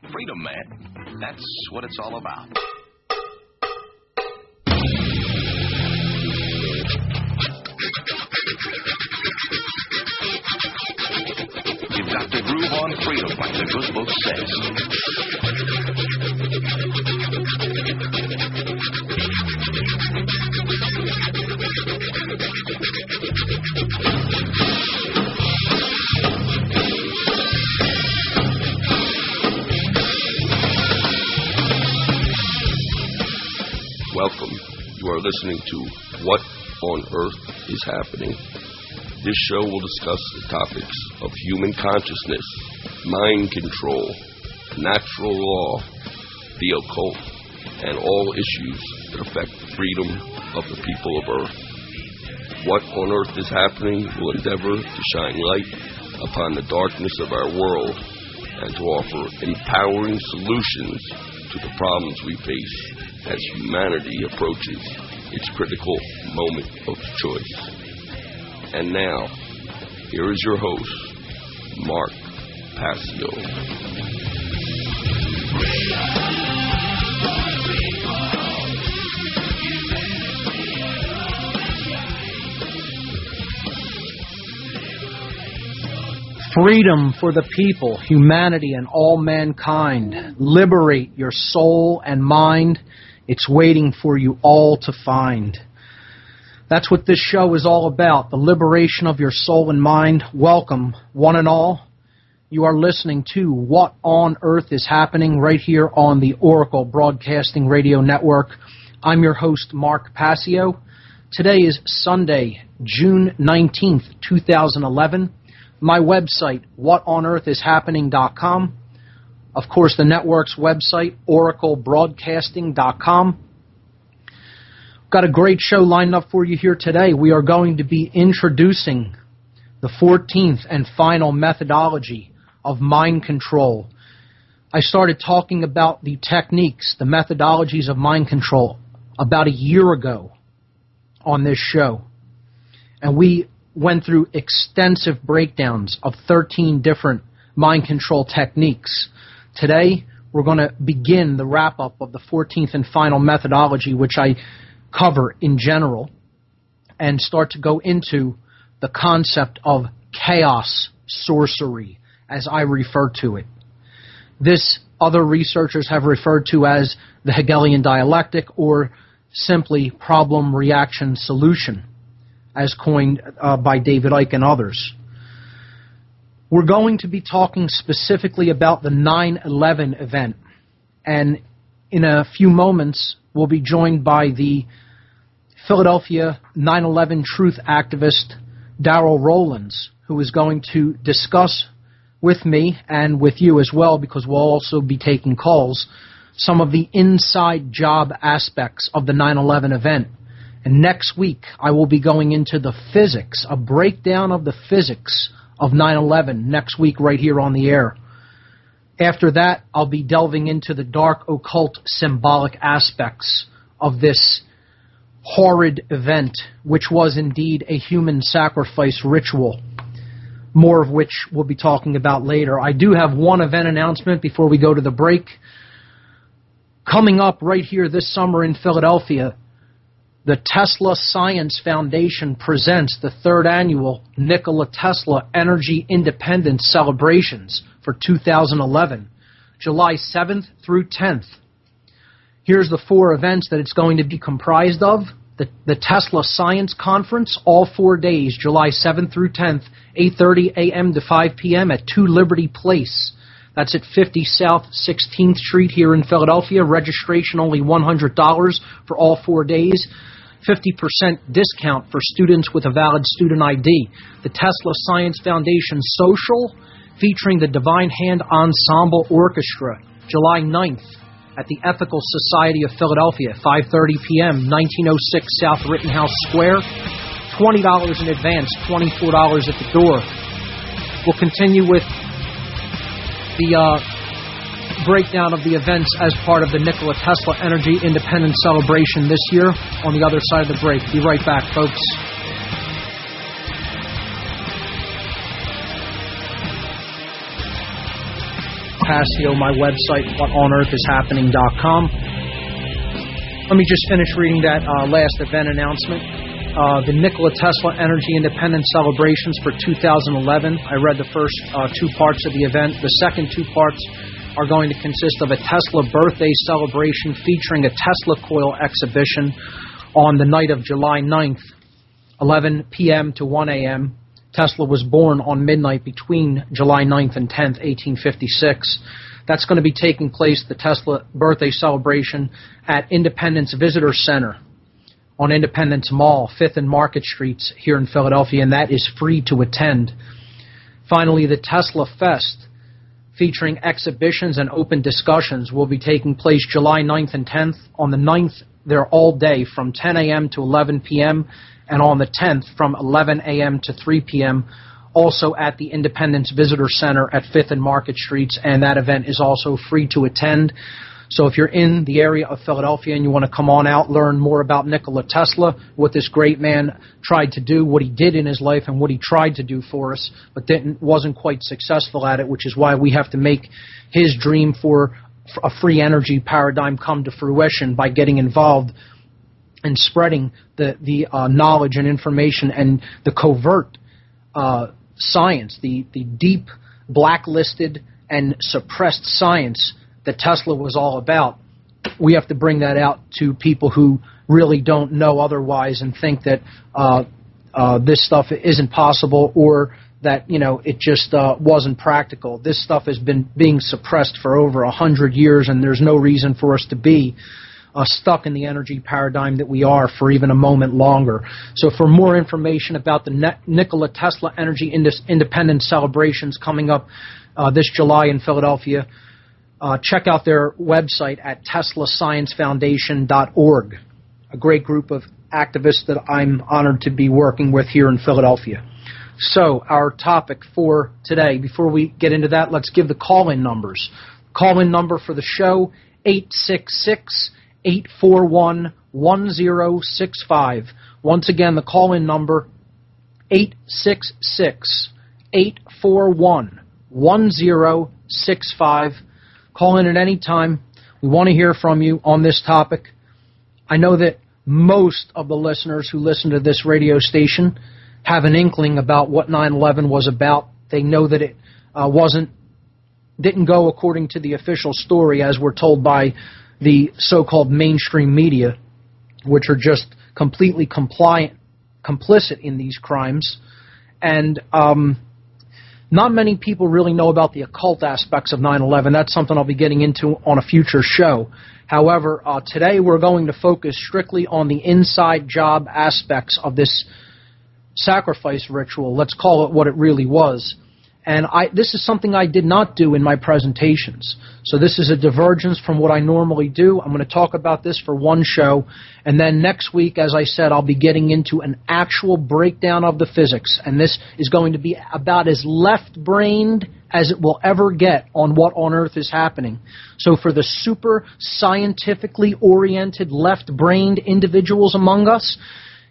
Freedom, man. That's what it's all about. You've got to groove on freedom, like the good book says. Welcome. You are listening to What on Earth is Happening. This show will discuss the topics of human consciousness, mind control, natural law, the occult, and all issues that affect the freedom of the people of Earth. What on Earth is Happening will endeavor to shine light upon the darkness of our world and to offer empowering solutions to the problems we face as humanity approaches its critical moment of choice. And now, here is your host, Mark Passio. Freedom for the people, humanity, and all mankind. Liberate your soul and mind. It's waiting for you all to find. That's what this show is all about, the liberation of your soul and mind. Welcome, one and all. You are listening to What on Earth is Happening right here on the Oracle Broadcasting Radio Network. I'm your host, Mark Passio. Today is Sunday, June 19th, 2011. My website, whatonearthishappening.com. Of course, the network's website, oraclebroadcasting.com. Got a great show lined up for you here today. We are going to be introducing the 14th and final methodology of mind control. I started talking about the techniques, the methodologies of mind control about a year ago on this show. And we went through extensive breakdowns of 13 different mind control techniques. Today, we're going to begin the wrap-up of the 14th and final methodology, which I cover in general, and start to go into the concept of chaos sorcery, as I refer to it. This other researchers have referred to as the Hegelian Dialectic, or simply problem-reaction-solution, as coined by David Icke and others. We're going to be talking specifically about the 9/11 event, and in a few moments, we'll be joined by the Philadelphia 9/11 truth activist Darrell Rowlands, who is going to discuss with me and with you as well, because we'll also be taking calls, some of the inside job aspects of the 9/11 event. And next week, I will be going into the physics, a breakdown of the physics of 9/11 next week right here on the air. After that, I'll be delving into the dark occult symbolic aspects of this horrid event, which was indeed a human sacrifice ritual, more of which we'll be talking about later. I do have one event announcement before we go to the break. Coming up right here this summer in Philadelphia, the Tesla Science Foundation presents the third annual Nikola Tesla Energy Independence Celebrations for 2011, July 7th through 10th. Here's the four events that it's going to be comprised of. The Tesla Science Conference, all 4 days, July 7th through 10th, 8:30 a.m. to 5 p.m. at 2 Liberty Place. That's at 50 South 16th Street here in Philadelphia. Registration only $100 for all 4 days. 50% discount for students with a valid student ID. The Tesla Science Foundation Social, featuring the Divine Hand Ensemble Orchestra, July 9th at the Ethical Society of Philadelphia, 5:30 p.m., 1906 South Rittenhouse Square. $20 in advance, $24 at the door. We'll continue with the breakdown of the events as part of the Nikola Tesla Energy Independence Celebration this year on the other side of the break. Be right back, folks. Passio, my website, whatonearthishappening.com. Let me just finish reading that last event announcement. The Nikola Tesla Energy Independence Celebrations for 2011. I read the first 2 parts of the event. The second 2 parts are going to consist of a Tesla birthday celebration featuring a Tesla coil exhibition on the night of July 9th, 11 p.m. to 1 a.m. Tesla was born on midnight between July 9th and 10th, 1856. That's going to be taking place, the Tesla birthday celebration, at Independence Visitor Center on Independence Mall, 5th and Market Streets here in Philadelphia, and that is free to attend. Finally, the Tesla Fest, featuring exhibitions and open discussions, will be taking place July 9th and 10th. On the 9th, they're all day from 10 a.m. to 11 p.m., and on the 10th from 11 a.m. to 3 p.m., also at the Independence Visitor Center at 5th and Market Streets, and that event is also free to attend. So if you're in the area of Philadelphia and you want to come on out, learn more about Nikola Tesla, what this great man tried to do, what he did in his life, and what he tried to do for us, but wasn't quite successful at it, which is why we have to make his dream for a free energy paradigm come to fruition by getting involved and spreading the knowledge and information and the covert science, the deep, blacklisted, and suppressed science that Tesla was all about. We have to bring that out to people who really don't know otherwise and think that this stuff isn't possible, or that, it just wasn't practical. This stuff has been being suppressed for over 100 years, and there's no reason for us to be stuck in the energy paradigm that we are for even a moment longer. So for more information about the Nikola Tesla Energy Independence celebrations coming up this July in Philadelphia, check out their website at teslasciencefoundation.org, a great group of activists that I'm honored to be working with here in Philadelphia. So our topic for today, before we get into that, let's give the call-in numbers. Call-in number for the show, 866-841-1065. Once again, the call-in number, 866-841-1065. Call in at any time. We want to hear from you on this topic. I know that most of the listeners who listen to this radio station have an inkling about what 9/11 was about. They know that it didn't go according to the official story as we're told by the so-called mainstream media, which are just completely complicit in these crimes. And not many people really know about the occult aspects of 9/11. That's something I'll be getting into on a future show. However, today we're going to focus strictly on the inside job aspects of this sacrifice ritual. Let's call it what it really was. And this is something I did not do in my presentations. So this is a divergence from what I normally do. I'm going to talk about this for one show. And then next week, as I said, I'll be getting into an actual breakdown of the physics. And this is going to be about as left-brained as it will ever get on what on earth is happening. So for the super scientifically oriented, left-brained individuals among us,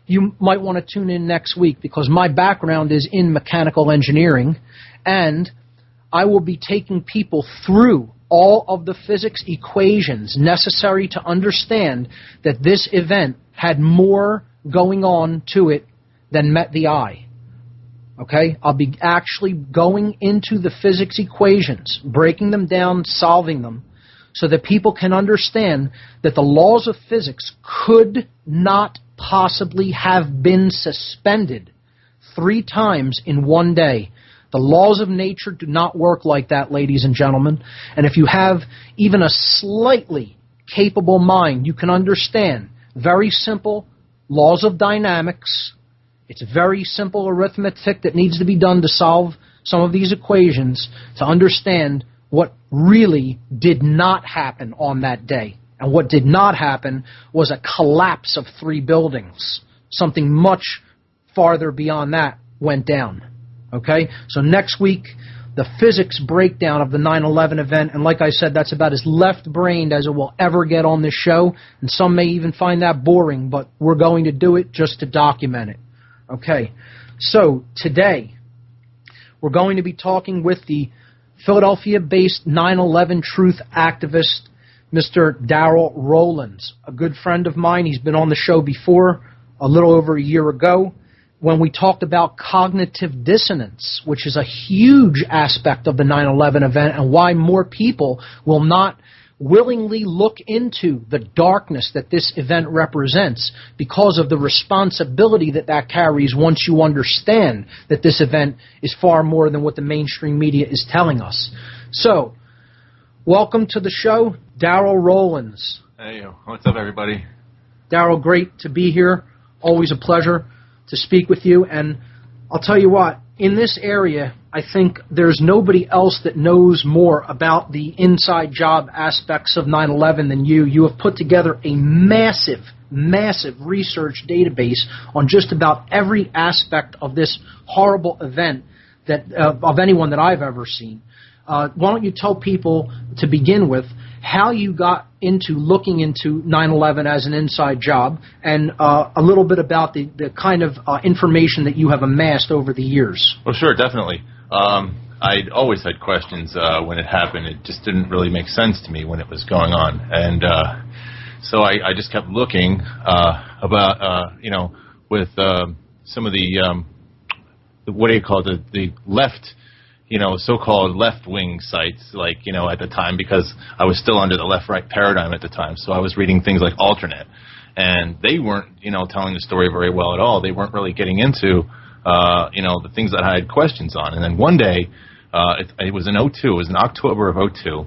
you might want to tune in next week, because my background is in mechanical engineering, and I will be taking people through all of the physics equations necessary to understand that this event had more going on to it than met the eye. Okay? I'll be actually going into the physics equations, breaking them down, solving them, so that people can understand that the laws of physics could not possibly have been suspended 3 times in one day. The laws of nature do not work like that, ladies and gentlemen. And if you have even a slightly capable mind, you can understand very simple laws of dynamics. It's very simple arithmetic that needs to be done to solve some of these equations to understand what really did not happen on that day. And what did not happen was a collapse of 3 buildings. Something much farther beyond that went down. Okay? So next week, the physics breakdown of the 9/11 event, and like I said, that's about as left-brained as it will ever get on this show, and some may even find that boring, but we're going to do it just to document it. Okay? So today, we're going to be talking with the Philadelphia-based 9/11 truth activist, Mr. Darrell Rowlands, a good friend of mine. He's been on the show before, a little over a year ago, when we talked about cognitive dissonance, which is a huge aspect of the 9/11 event and why more people will not willingly look into the darkness that this event represents because of the responsibility that that carries once you understand that this event is far more than what the mainstream media is telling us. So, welcome to the show, Darrell Rowlands. Hey, what's up, everybody? Darrell, great to be here. Always a pleasure to speak with you. And I'll tell you what, in this area, I think there's nobody else that knows more about the inside job aspects of 9/11 than you. You have put together a massive research database on just about every aspect of this horrible event that of anyone that I've ever seen. Why don't you tell people, to begin with, how you got into looking into 9/11 as an inside job, and a little bit about the kind of information that you have amassed over the years. Well, sure, definitely. I'd always had questions when it happened. It just didn't really make sense to me when it was going on. And so I just kept looking about, with some of the, what do you call it, the left, so-called left-wing sites, like, at the time, because I was still under the left-right paradigm at the time. So I was reading things like Alternate, and they weren't, telling the story very well at all. They weren't really getting into, the things that I had questions on. And then one day, it was in 2002, it was in October of 2002,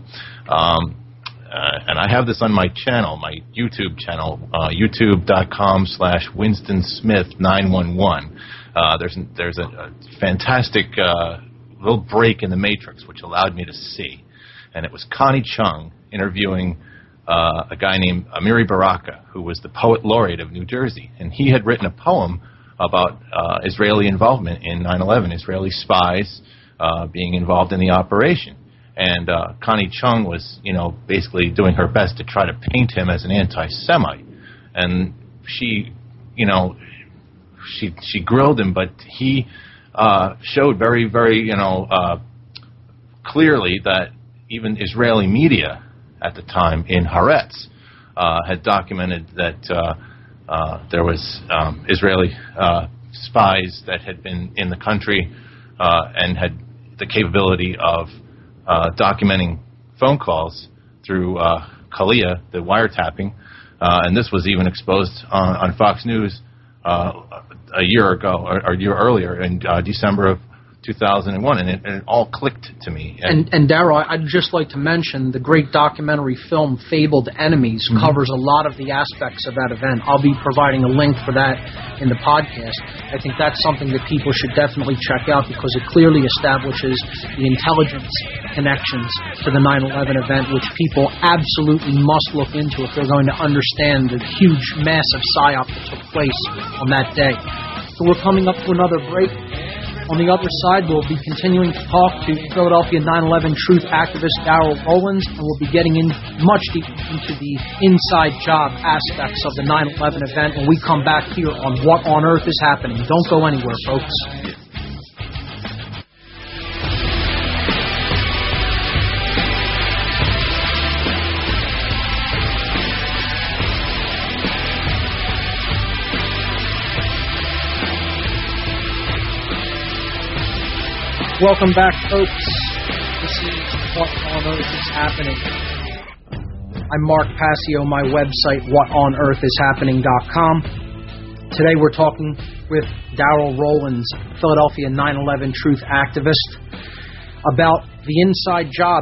and I have this on my channel, my YouTube channel, youtube.com/WinstonSmith911. There's a fantastic little break in the matrix, which allowed me to see. And it was Connie Chung interviewing a guy named Amiri Baraka, who was the poet laureate of New Jersey. And he had written a poem about Israeli involvement in 9/11, Israeli spies being involved in the operation. And Connie Chung was, basically doing her best to try to paint him as an anti-Semite. And she grilled him, but he showed very, very, clearly that even Israeli media at the time in Haaretz had documented that there was Israeli spies that had been in the country and had the capability of documenting phone calls through Kalia, the wiretapping, and this was even exposed on Fox News a year ago, or a year earlier, in December of 2001, and it all clicked to me. And Darrell, I'd just like to mention the great documentary film Fabled Enemies covers a lot of the aspects of that event. I'll be providing a link for that in the podcast. I think that's something that people should definitely check out because it clearly establishes the intelligence connections to the 9/11 event, which people absolutely must look into if they're going to understand the huge, massive psyop that took place on that day. So we're coming up to another break. On the other side, we'll be continuing to talk to Philadelphia 9/11 truth activist Darrell Rowlands, and we'll be getting in much deeper into the inside job aspects of the 9/11 event when we come back here on What on Earth is Happening. Don't go anywhere, folks. Welcome back, folks. This is What on Earth is Happening. I'm Mark Passio, my website, whatonearthishappening.com. Today we're talking with Darrell Rowlands, Philadelphia 9/11 truth activist, about the inside job